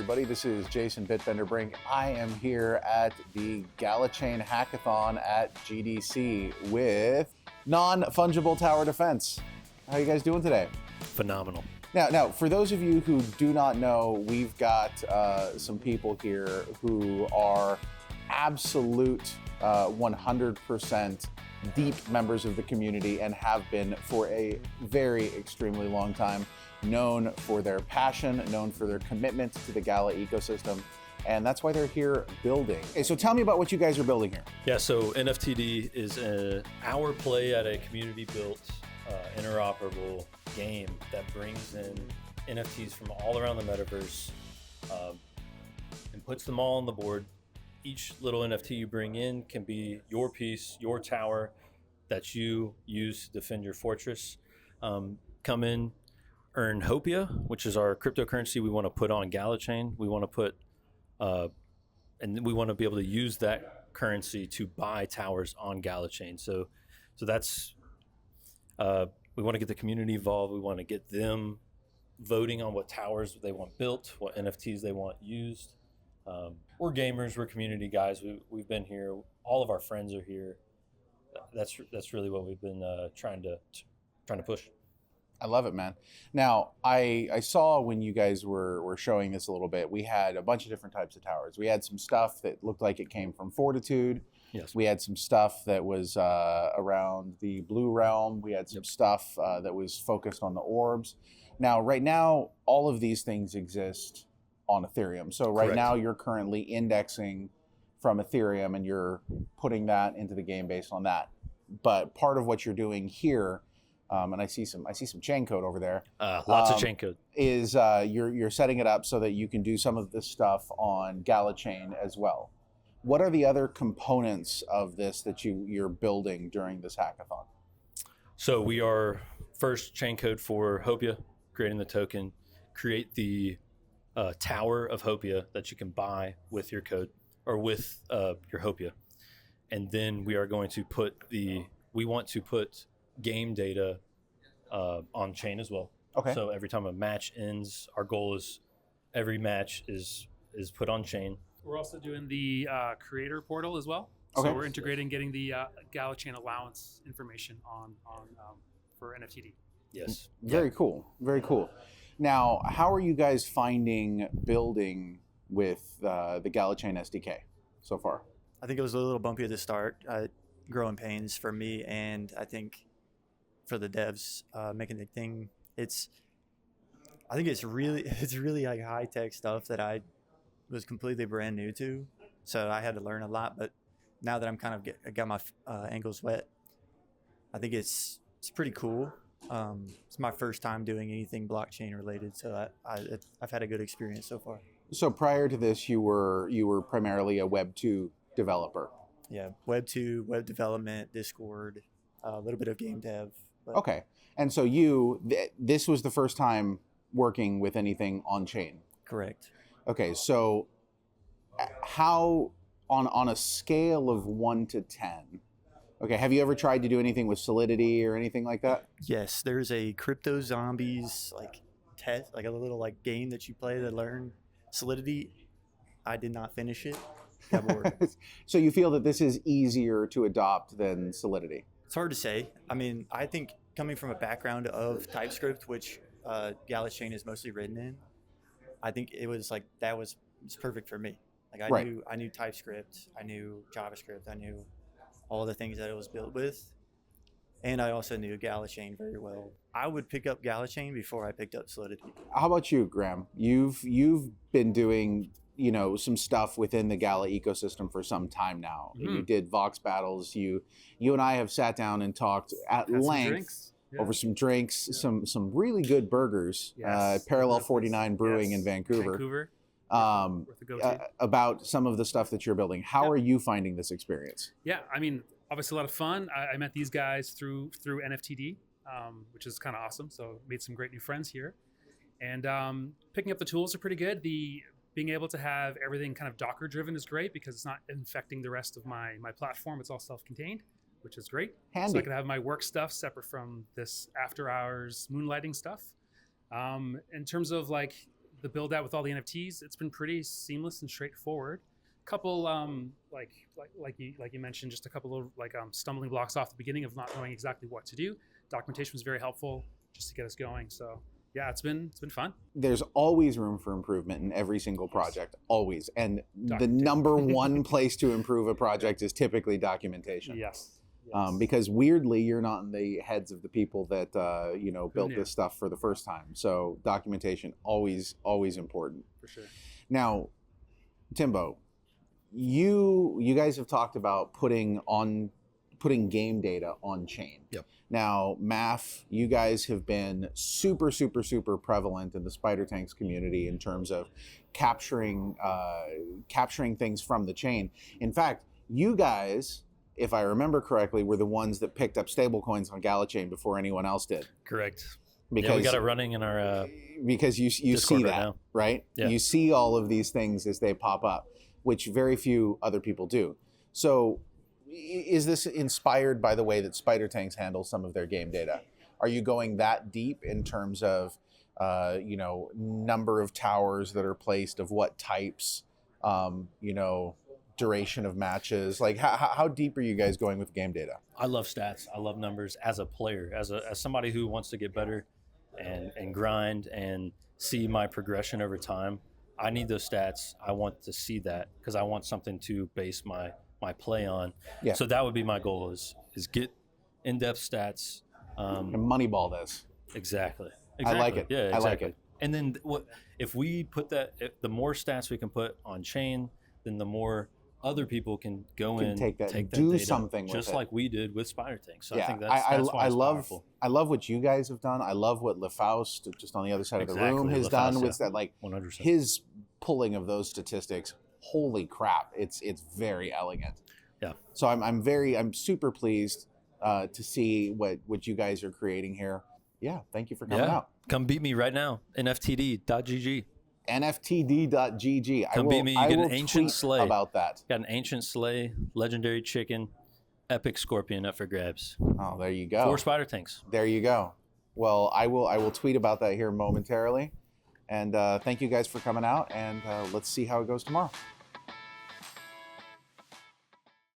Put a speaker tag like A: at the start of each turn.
A: everybody. This is Jason BitBender Brink. I am here at the Gala Chain Hackathon at GDC with non-fungible tower defense. How are you guys doing today?
B: Phenomenal.
A: Now, for those of you who do not know, we've got some people here who are absolute 100% deep members of the community and have been for a very extremely long time, known for their passion, known for their commitment to the Gala ecosystem, and that's why they're here building. Okay, so tell me about what you guys are building here.
B: Yeah, so NFTD is our play at a community-built, interoperable game that brings in NFTs from all around the metaverse and puts them all on the board. Each little NFT you bring in can be your piece, your tower that you use to defend your fortress. Come in, earn Hopia, which is our cryptocurrency we want to put on GalaChain. We want to put, and we want to be able to use that currency to buy towers on GalaChain. So that's, we want to get the community involved. We want to get them voting on what towers they want built, what NFTs they want used. We're gamers, we're community guys. We've been here. All of our friends are here. That's really what we've been trying to push.
A: I love it, man. Now, I saw when you guys were showing this a little bit, we had a bunch of different types of towers. We had some stuff that looked like it came from Fortitude.
B: Yes.
A: We had some stuff that was around the Blue Realm. We had some stuff that was focused on the orbs. Now, right now, all of these things exist on Ethereum. So right now you're currently indexing from Ethereum and you're putting that into the game based on that. But part of what you're doing here, and I see some chain code over there.
B: Lots of chain code.
A: Is you're setting it up so that you can do some of this stuff on Gala Chain as well. What are the other components of this that you're building during this hackathon?
B: So we are first chain code for Hopia, creating the token, create the tower of Hopia that you can buy with your code or with your Hopia. And then we are going to we want to put game data on chain as well.
A: Okay.
B: So every time a match ends, our goal is every match is put on chain.
C: We're also doing the creator portal as well.
A: Okay.
C: So we're integrating getting the Gala Chain allowance information on for NFTD.
B: Yes.
A: Very cool. Very cool. Now, how are you guys finding building with the GalaChain SDK so far?
D: I think it was a little bumpy at the start, growing pains for me, and I think for the devs making the thing. I think it's really like high tech stuff that I was completely brand new to, so I had to learn a lot. But now that I'm kind of got my ankles wet, I think it's pretty cool. It's my first time doing anything blockchain related, so I've had a good experience so far.
A: So prior to this, you were primarily a Web 2 developer.
D: Yeah, Web 2, web development, Discord, a little bit of game dev. But.
A: Okay, and so this was the first time working with anything on chain.
D: Correct.
A: Okay, so how on a scale of 1 to 10? Okay, have you ever tried to do anything with Solidity or anything like that?
D: Yes, there's a Crypto Zombies test, like a little game that you play to learn Solidity. I did not finish it. Got bored.
A: So you feel that this is easier to adopt than Solidity?
D: It's hard to say. I mean, I think coming from a background of TypeScript, which GalaChain is mostly written in, I think it was it's perfect for me. Like I knew TypeScript, I knew JavaScript, I knew all the things that it was built with. And I also knew GalaChain very well. I would pick up GalaChain before I picked up Solidity.
A: How about you, Graham? You've been doing, some stuff within the Gala ecosystem for some time now. Mm-hmm. You did Vox battles. You and I have sat down and talked at length over some drinks, some really good burgers.
C: Yes.
A: Parallel 49 Brewing in Vancouver. About some of the stuff that you're building. How are you finding this experience?
C: Yeah, I mean, obviously a lot of fun. I met these guys through NFTD, which is kind of awesome. So made some great new friends here. And picking up the tools are pretty good. Being able to have everything kind of Docker driven is great because it's not infecting the rest of my platform. It's all self-contained, which is great.
A: Handy.
C: So I can have my work stuff separate from this after hours moonlighting stuff. In terms of the build out with all the NFTs, it's been pretty seamless and straightforward. Couple like you mentioned, just a couple of stumbling blocks off the beginning of not knowing exactly what to do. Documentation was very helpful just to get us going. So yeah, it's been fun.
A: There's always room for improvement in every single project, always. And the number one place to improve a project is typically documentation.
C: Yes.
A: Because weirdly, you're not in the heads of the people that built this stuff for the first time. So documentation always important.
C: For sure.
A: Now, Timbo, you guys have talked about putting game data on chain.
B: Yep.
A: Now, MAF, you guys have been super prevalent in the Spider Tanks community in terms of capturing things from the chain. In fact, you guys, if I remember correctly, were the ones that picked up stablecoins on GalaChain before anyone else did.
B: Correct.
A: Because
B: we got it running in our
A: because you see that,
B: now.
A: Right?
B: Yeah.
A: You see all of these things as they pop up, which very few other people do. So is this inspired by the way that Spider Tanks handle some of their game data? Are you going that deep in terms of number of towers that are placed, of what types, duration of matches? Like how deep are you guys going with game data?
B: I love stats. I love numbers as a player, as somebody who wants to get better and grind and see my progression over time. I need those stats. I want to see that because I want something to base my play on.
A: Yeah.
B: So that would be my goal is get in-depth stats.
A: And Moneyball this.
B: Exactly.
A: I like it.
B: Yeah, exactly.
A: I like it.
B: And then if we put the more stats we can put on chain, then the more other people can go in,
A: take that
B: data,
A: something with
B: just
A: it.
B: like we did with Spider Tanks. So
A: yeah,
B: I think that's why it's powerful.
A: I love what you guys have done. I love what LeFaust, just on the other side of the room, has
B: LeFaust,
A: done with that. Like
B: 100%.
A: his pulling of those statistics. Holy crap! It's very elegant.
B: Yeah.
A: So I'm super pleased to see what you guys are creating here. Yeah. Thank you for coming out.
B: Come beat me right now. NFTD.gg.
A: NFTD.gg.
B: Come beat me. You get an ancient sleigh
A: about that.
B: Got an ancient sleigh, legendary chicken, epic scorpion up for grabs.
A: Oh, there you go.
B: 4 Spider Tanks.
A: There you go. Well, I will tweet about that here momentarily. And thank you guys for coming out, and let's see how it goes tomorrow.